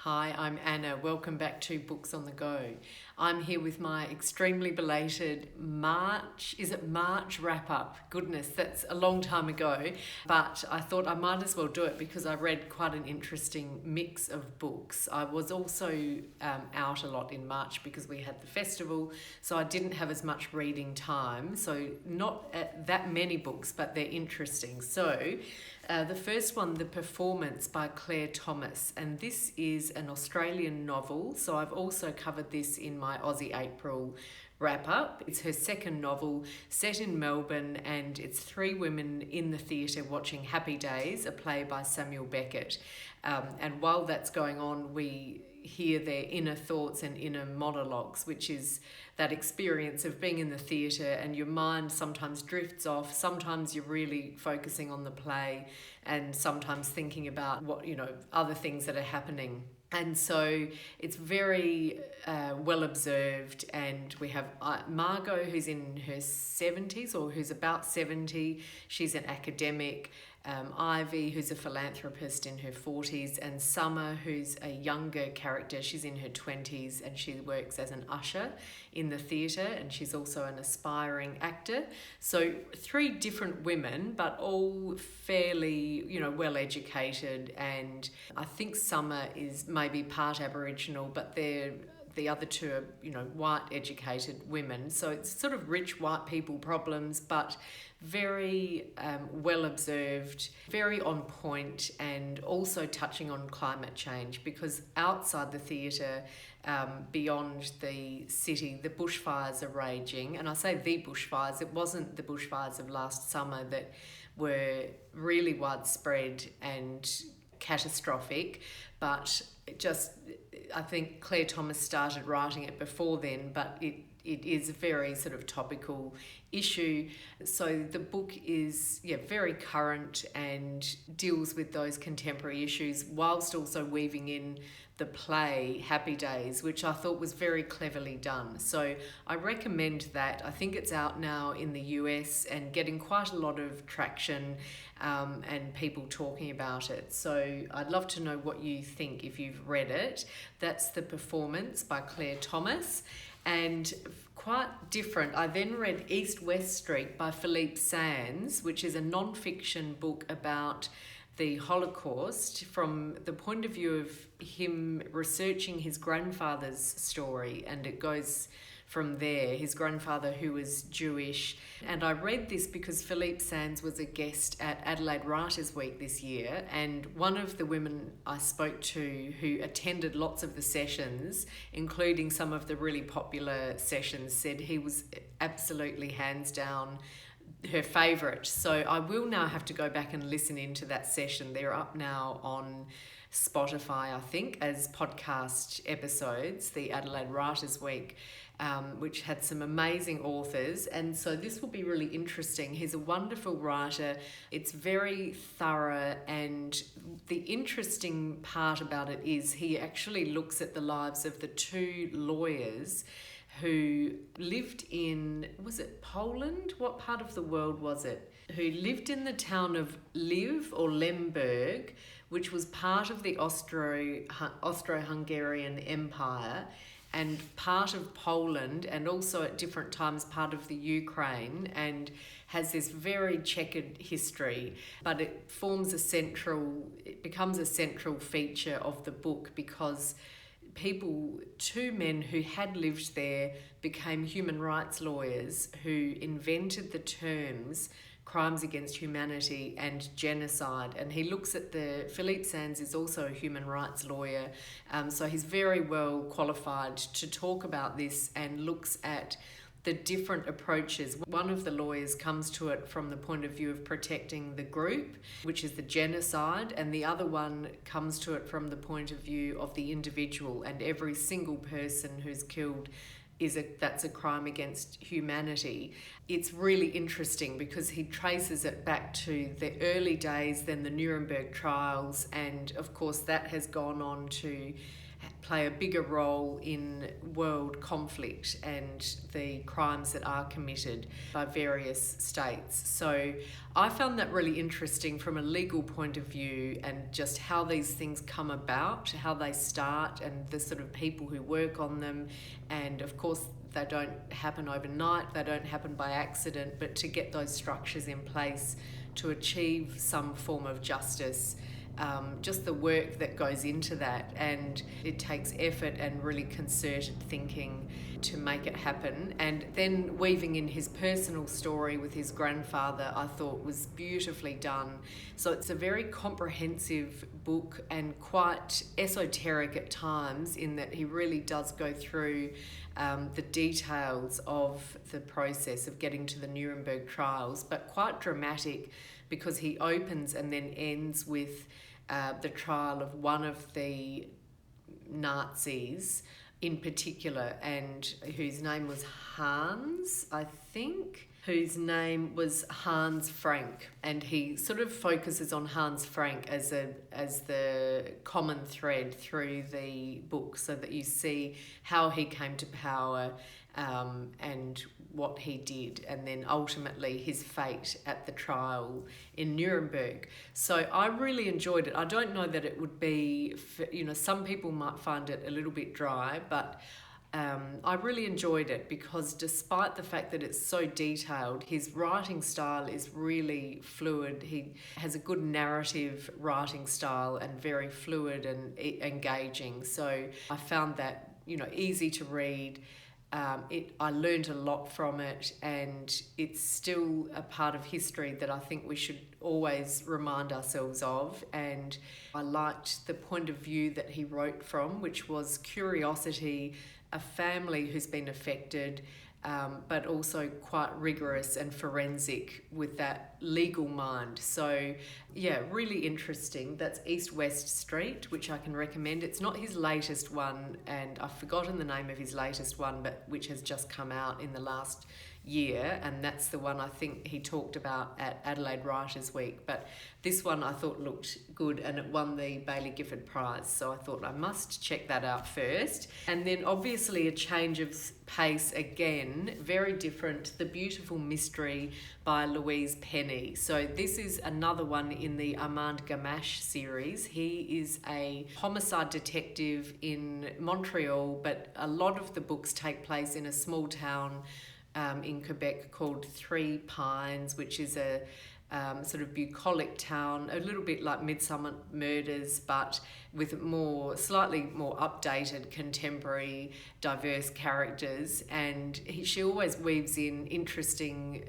Hi, I'm Anna. Welcome back to Books on the Go. I'm here with my extremely belated March wrap up? Goodness, that's a long time ago, but I thought I might as well do it because I read quite an interesting mix of books. I was also out a lot in March because we had the festival, so I didn't have as much reading time. So not that many books, but they're interesting. So the first one, The Performance by Claire Thomas, and this is an Australian novel, so I've also covered this in my Aussie April wrap-up. It's her second novel, set in Melbourne, and it's three women in the theatre watching Happy Days, a play by Samuel Beckett. And while that's going on, we hear their inner thoughts and inner monologues, which is that experience of being in the theatre and your mind sometimes drifts off, sometimes you're really focusing on the play and sometimes thinking about what, other things that are happening. And so it's very well observed, and we have Margot, who's in her 70s or who's about 70. She's an academic. Ivy, who's a philanthropist in her 40s, and Summer, who's a younger character. She's in her 20s and she works as an usher in the theatre, and she's also an aspiring actor. So three different women, but all fairly, well educated, and I think Summer is maybe part Aboriginal, but the other two are, white educated women. So it's sort of rich white people problems, but very well observed, very on point, and also touching on climate change, because outside the theatre, beyond the city, the bushfires are raging. And I say the bushfires, it wasn't the bushfires of last summer that were really widespread and catastrophic, but I think Claire Thomas started writing it before then, but it is a very sort of topical issue. So the book is very current and deals with those contemporary issues whilst also weaving in the play Happy Days, which I thought was very cleverly done. So I recommend that. I think it's out now in the US and getting quite a lot of traction and people talking about it. So I'd love to know what you think if you've read it. That's The Performance by Claire Thomas. And quite different, I then read East-West Street by Philippe Sands, which is a non-fiction book about the Holocaust from the point of view of him researching his grandfather's story, and it goes from there, his grandfather who was Jewish. And I read this because Philippe Sands was a guest at Adelaide Writers' Week this year, and one of the women I spoke to who attended lots of the sessions, including some of the really popular sessions, said he was absolutely hands down her favourite. So I will now have to go back and listen into that session. They're up now on Spotify, I think, as podcast episodes, the Adelaide Writers' Week, which had some amazing authors. And so this will be really interesting. He's a wonderful writer. It's very thorough, and the interesting part about it is he actually looks at the lives of the two lawyers who lived in, was it Poland? What part of the world was it? Who lived in the town of Lemberg, which was part of the Austro-Hungarian Empire and part of Poland, and also at different times part of the Ukraine, and has this very checkered history. But it becomes a central feature of the book because two men who had lived there became human rights lawyers who invented the terms crimes against humanity and genocide. And he looks at Philippe Sands is also a human rights lawyer, so he's very well qualified to talk about this and looks at the different approaches. One of the lawyers comes to it from the point of view of protecting the group, which is the genocide, and the other one comes to it from the point of view of the individual, and every single person who's killed that's a crime against humanity. It's really interesting because he traces it back to the early days, then the Nuremberg trials, and of course that has gone on to play a bigger role in world conflict and the crimes that are committed by various states. So I found that really interesting from a legal point of view, and just how these things come about, how they start, and the sort of people who work on them. And of course, they don't happen overnight, they don't happen by accident, but to get those structures in place to achieve some form of justice, just the work that goes into that, and it takes effort and really concerted thinking to make it happen. And then weaving in his personal story with his grandfather, I thought was beautifully done. So it's a very comprehensive book and quite esoteric at times, in that he really does go through the details of the process of getting to the Nuremberg trials, but quite dramatic, because he opens and then ends with the trial of one of the Nazis in particular, and whose name was Hans, I think, whose name was Hans Frank. And he sort of focuses on Hans Frank as the common thread through the book, so that you see how he came to power, and what he did, and then ultimately his fate at the trial in Nuremberg. So I really enjoyed it. I don't know that it would be, some people might find it a little bit dry, but I really enjoyed it, because despite the fact that it's so detailed, his writing style is really fluid. He has a good narrative writing style and very fluid and engaging. So I found that, easy to read. I learned a lot from it, and it's still a part of history that I think we should always remind ourselves of. And I liked the point of view that he wrote from, which was curiosity, a family who's been affected, but also quite rigorous and forensic with that legal mind. So yeah, really interesting. That's East-West Street, which I can recommend. It's not his latest one, and I've forgotten the name of his latest one, but which has just come out in the last year, and that's the one I think he talked about at Adelaide Writers Week. But this one I thought looked good, and it won the Baillie-Gifford Prize, so I thought I must check that out first. And then obviously a change of pace again, very different, The Beautiful Mystery by Louise Penny. So this is another one in the Armand Gamache series. He is a homicide detective in Montreal, but a lot of the books take place in a small town in Quebec called Three Pines, which is a sort of bucolic town, a little bit like Midsummer Murders, but with slightly more updated, contemporary, diverse characters. And she always weaves in interesting,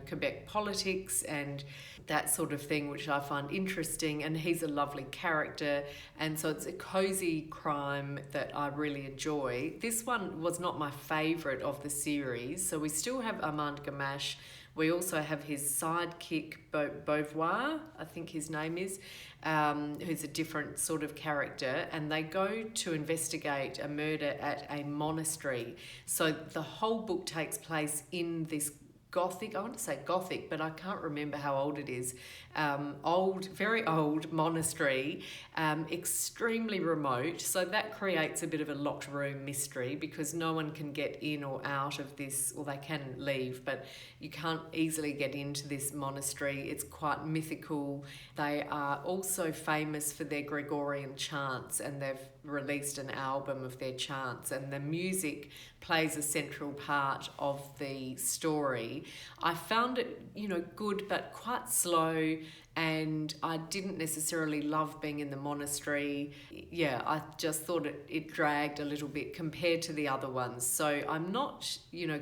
Quebec politics and that sort of thing, which I find interesting. And he's a lovely character, and so it's a cozy crime that I really enjoy. This one was not my favourite of the series, so we still have Armand Gamache. We also have his sidekick, Beauvoir, I think his name is, who's a different sort of character, and they go to investigate a murder at a monastery. So the whole book takes place in this Gothic, I want to say Gothic, but I can't remember how old it is, very old monastery, extremely remote. So that creates a bit of a locked room mystery, because no one can get in or out of this, or they can leave, but you can't easily get into this monastery. It's quite mythical. They are also famous for their Gregorian chants, and they've released an album of their chants, and the music plays a central part of the story. I found it, good, but quite slow, and I didn't necessarily love being in the monastery. Yeah, I just thought it dragged a little bit compared to the other ones. So I'm not,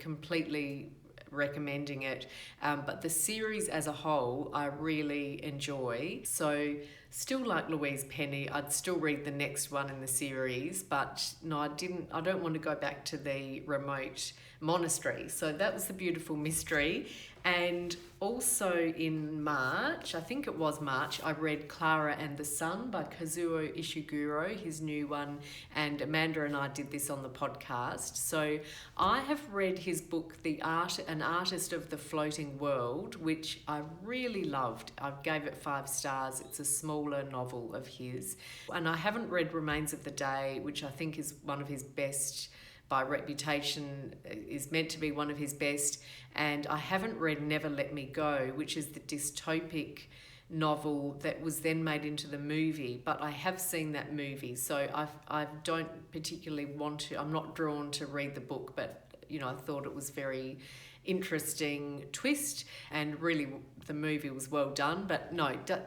completely recommending it, but the series as a whole I really enjoy. So still like Louise Penny, I'd still read the next one in the series, but no, I don't want to go back to the remote monastery. So that was the beautiful mystery. And also in March, I think it was March, I read Clara and the Sun by Kazuo Ishiguro, his new one, and Amanda and I did this on the podcast. So I have read his book, An Artist of the Floating World, which I really loved. I gave it 5 stars. It's a smaller novel of his. And I haven't read Remains of the Day, which I think is one of his best, by reputation, is meant to be one of his best. And I haven't read Never Let Me Go, which is the dystopic novel that was then made into the movie, but I have seen that movie, so I don't particularly want to, I'm not drawn to read the book, but I thought it was very interesting twist, and really the movie was well done. But no,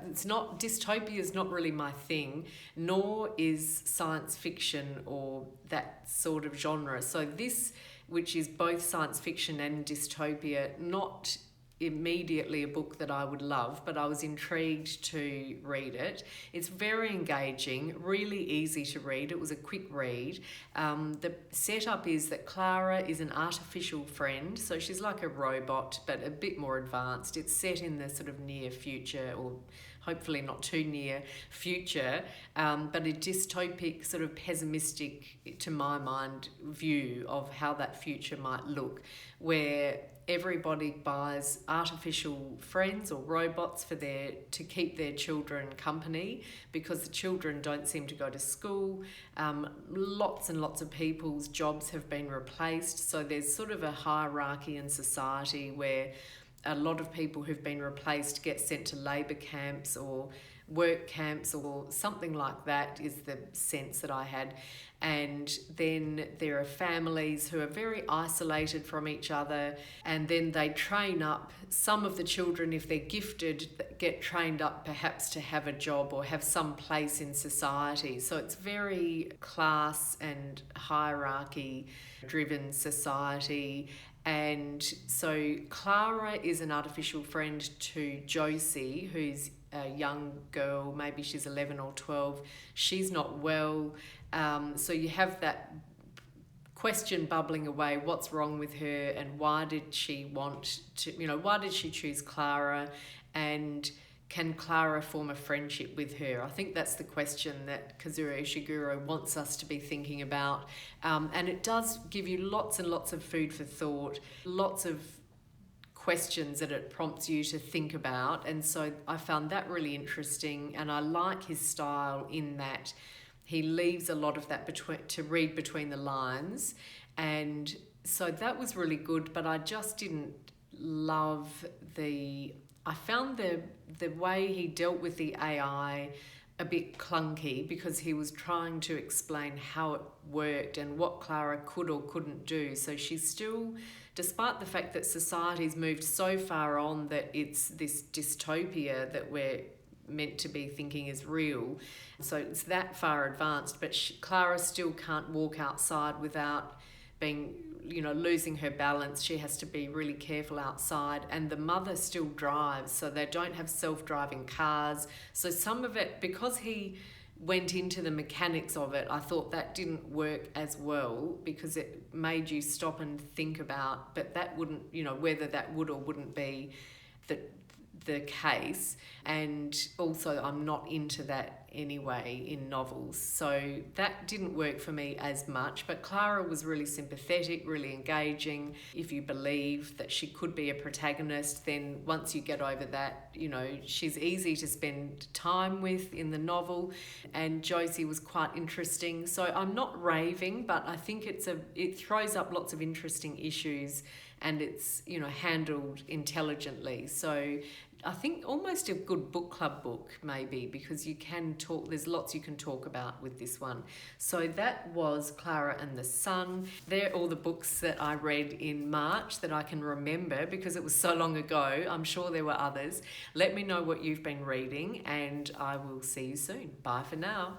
it's not, dystopia is not really my thing, nor is science fiction or that sort of genre. So this, which is both science fiction and dystopia, not immediately a book that I would love, but I was intrigued to read it. It's very engaging, really easy to read. It was a quick read. The setup is that Clara is an artificial friend, so she's like a robot, but a bit more advanced. It's set in the sort of near future, or hopefully not too near future, but a dystopic, sort of pessimistic, to my mind, view of how that future might look, where everybody buys artificial friends or robots to keep their children company, because the children don't seem to go to school. Lots and lots of people's jobs have been replaced, so there's sort of a hierarchy in society where a lot of people who've been replaced get sent to labour camps or work camps or something like that, is the sense that I had. And then there are families who are very isolated from each other, and then they train up. Some of the children, if they're gifted, get trained up perhaps to have a job or have some place in society. So it's very class and hierarchy driven society. And so Clara is an artificial friend to Josie, who's a young girl, maybe she's 11 or 12. She's not well. So you have that question bubbling away, what's wrong with her, and why did she why did she choose Clara, and can Clara form a friendship with her? I think that's the question that Kazuo Ishiguro wants us to be thinking about. And it does give you lots and lots of food for thought, lots of questions that it prompts you to think about. And so I found that really interesting, and I like his style in that he leaves a lot of that to read between the lines. And so that was really good, but I just didn't love I found the way he dealt with the AI a bit clunky, because he was trying to explain how it worked and what Clara could or couldn't do. So she's still, despite the fact that society's moved so far on that it's this dystopia that we're meant to be thinking is real, so it's that far advanced, but Clara still can't walk outside without being, losing her balance. She has to be really careful outside, and the mother still drives, so they don't have self-driving cars. So some of it, because he went into the mechanics of it, I thought that didn't work as well, because it made you stop and think about, but that wouldn't, whether that would or wouldn't be the case. And also I'm not into that anyway in novels, so that didn't work for me as much. But Clara was really sympathetic, really engaging. If you believe that she could be a protagonist, then once you get over that, she's easy to spend time with in the novel. And Josie was quite interesting. So I'm not raving, but I think it throws up lots of interesting issues, and it's handled intelligently. So I think almost a good book club book, maybe, because you can talk, there's lots you can talk about with this one. So that was Clara and the Sun. They're all the books that I read in March that I can remember, because it was so long ago. I'm sure there were others. Let me know what you've been reading, and I will see you soon. Bye for now.